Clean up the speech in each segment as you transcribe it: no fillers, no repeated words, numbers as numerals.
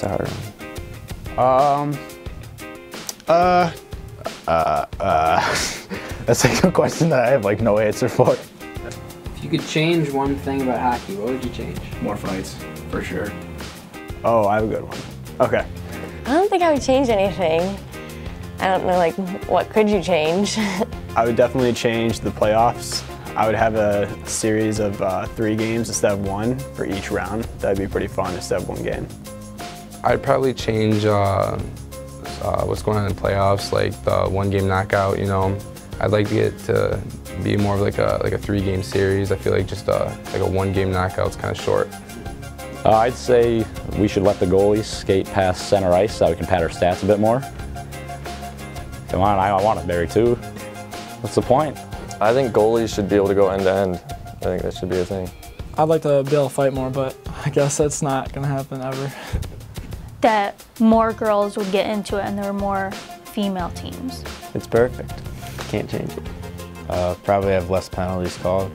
a hard one. That's a good question that I have like no answer for. If you could change one thing about hockey, what would you change? More fights, for sure. Oh, I have a good one. Okay. I don't think I would change anything. I don't know, like, what could you change? I would definitely change the playoffs. I would have a series of 3 games instead of 1 for each round. That'd be pretty fun instead of 1 game. I'd probably change what's going on in the playoffs, like the 1-game knockout, you know. I'd like to get to be more of like a 3-game series. I feel like just like a 1-game knockout's kind of short. I'd say we should let the goalies skate past center ice so we can pad our stats a bit more. Come on, I want it, Barry, too. What's the point? I think goalies should be able to go end to end. I think that should be a thing. I'd like to be able to fight more, but I guess that's not going to happen ever. That more girls would get into it and there were more female teams. It's perfect. Can't change it. Probably have less penalties called.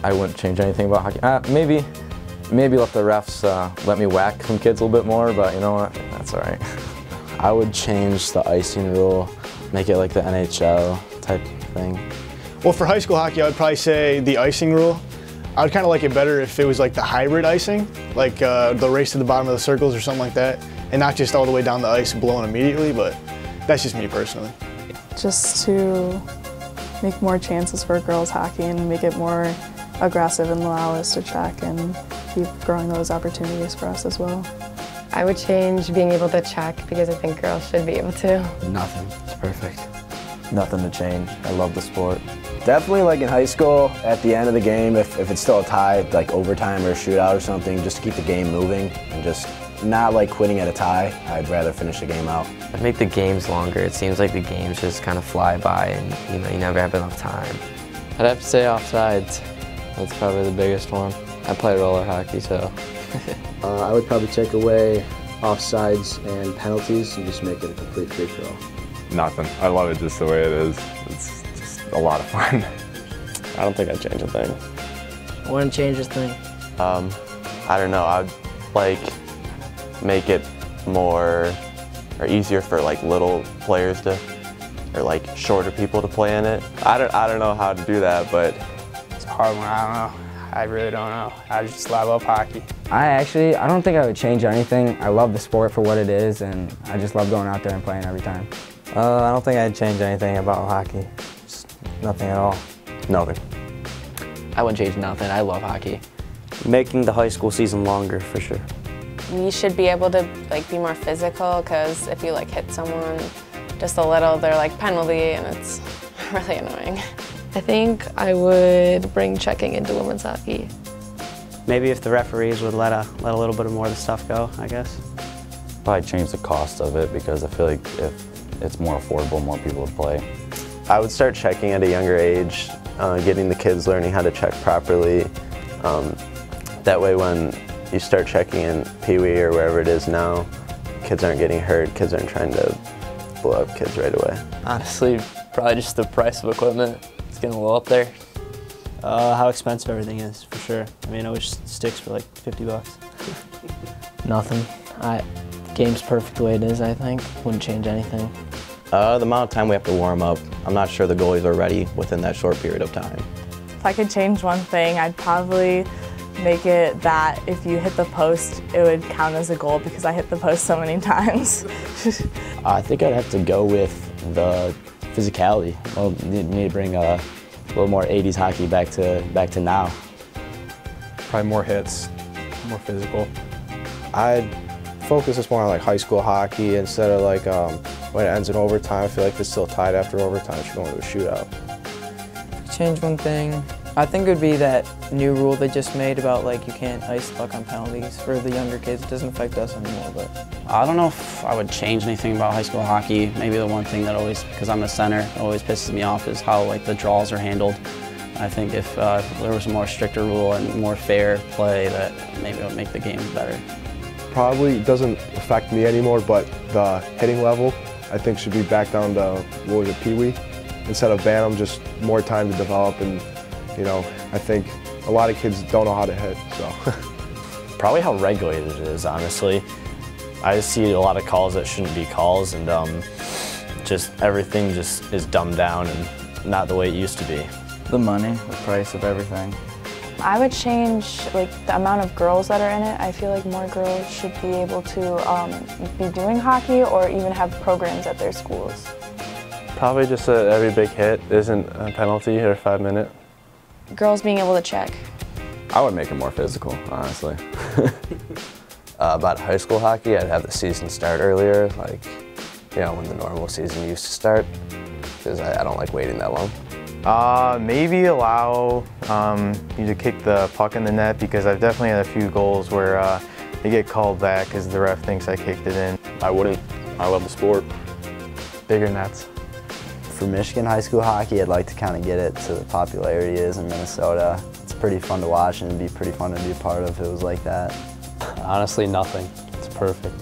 I wouldn't change anything about hockey. Maybe let the refs let me whack some kids a little bit more, but you know what? That's all right. I would change the icing rule, make it like the NHL type thing. Well, for high school hockey, I would probably say the icing rule. I would kind of like it better if it was like the hybrid icing, like the race to the bottom of the circles or something like that, and not just all the way down the ice blowing immediately, but that's just me personally. Just to make more chances for girls hockey and make it more aggressive and allow us to check and keep growing those opportunities for us as well. I would change being able to check because I think girls should be able to. Nothing. It's perfect. Nothing to change. I love the sport. Definitely like in high school, at the end of the game, if it's still a tie, like overtime or a shootout or something, just to keep the game moving and just not like quitting at a tie. I'd rather finish the game out. I'd make the games longer. It seems like the games just kind of fly by and you never have enough time. I'd have to say offsides. That's probably the biggest one. I play roller hockey, so. I would probably take away offsides and penalties and just make it a complete free-for-all. Nothing. I love it just the way it is. It's just a lot of fun. I don't think I'd change a thing. I wouldn't change a thing. I don't know. I'd like make it more or easier for like little players to, or like shorter people to play in it. I don't know how to do that, but it's a hard one. I don't know. I really don't know. I love hockey. I don't think I would change anything. I love the sport for what it is, and I just love going out there and playing every time. I don't think I'd change anything about hockey. Just nothing at all. Nothing. I wouldn't change nothing. I love hockey. Making the high school season longer, for sure. We should be able to be more physical because if you hit someone just a little, they're penalty and it's really annoying. I think I would bring checking into women's hockey. Maybe if the referees would let a little bit more of the stuff go, I guess. Probably change the cost of it because I feel like if it's more affordable, more people would play. I would start checking at a younger age, getting the kids learning how to check properly. That way when you start checking in Pee Wee or wherever it is now, kids aren't getting hurt, kids aren't trying to blow up kids right away. Honestly, probably just the price of equipment. It's getting a little up there. How expensive everything is, for sure. I mean, it always sticks for like 50 bucks. Nothing. The game's perfect the way it is, I think. Wouldn't change anything. The amount of time we have to warm up, I'm not sure the goalies are ready within that short period of time. If I could change one thing, I'd probably make it that if you hit the post, it would count as a goal because I hit the post so many times. I think I'd have to go with the physicality. Well, need to bring a little more 80s hockey back to now. Probably more hits, more physical. I'd focus this more on high school hockey instead of when it ends in overtime. I feel like it's still tied after overtime. It should go into a shootout. Change one thing. I think it would be that new rule they just made about you can't ice the puck on penalties for the younger kids. It doesn't affect us anymore, but. I don't know if I would change anything about high school hockey. Maybe the one thing that always, because I'm a center, always pisses me off is how the draws are handled. I think if there was a more stricter rule and more fair play, that maybe it would make the game better. Probably doesn't affect me anymore, but the hitting level I think should be back down to what was it, Pee Wee? Instead of Bantam, just more time to develop, and I think a lot of kids don't know how to hit, so. Probably how regulated it is, honestly. I just see a lot of calls that shouldn't be calls, and just everything just is dumbed down and not the way it used to be. The money, the price of everything. I would change like the amount of girls that are in it. I feel like more girls should be able to be doing hockey or even have programs at their schools. Probably just that every big hit isn't a penalty or a 5-minute. Girls being able to check. I would make it more physical, honestly. About high school hockey, I'd have the season start earlier, like, you know, when the normal season used to start, because I don't like waiting that long. Maybe allow you to kick the puck in the net, because I've definitely had a few goals where they get called back because the ref thinks I kicked it in. I wouldn't. I love the sport. Bigger nets. For Michigan high school hockey, I'd like to kind of get it to the popularity it is in Minnesota. It's pretty fun to watch and it'd be pretty fun to be a part of if it was like that. Honestly, nothing. It's perfect.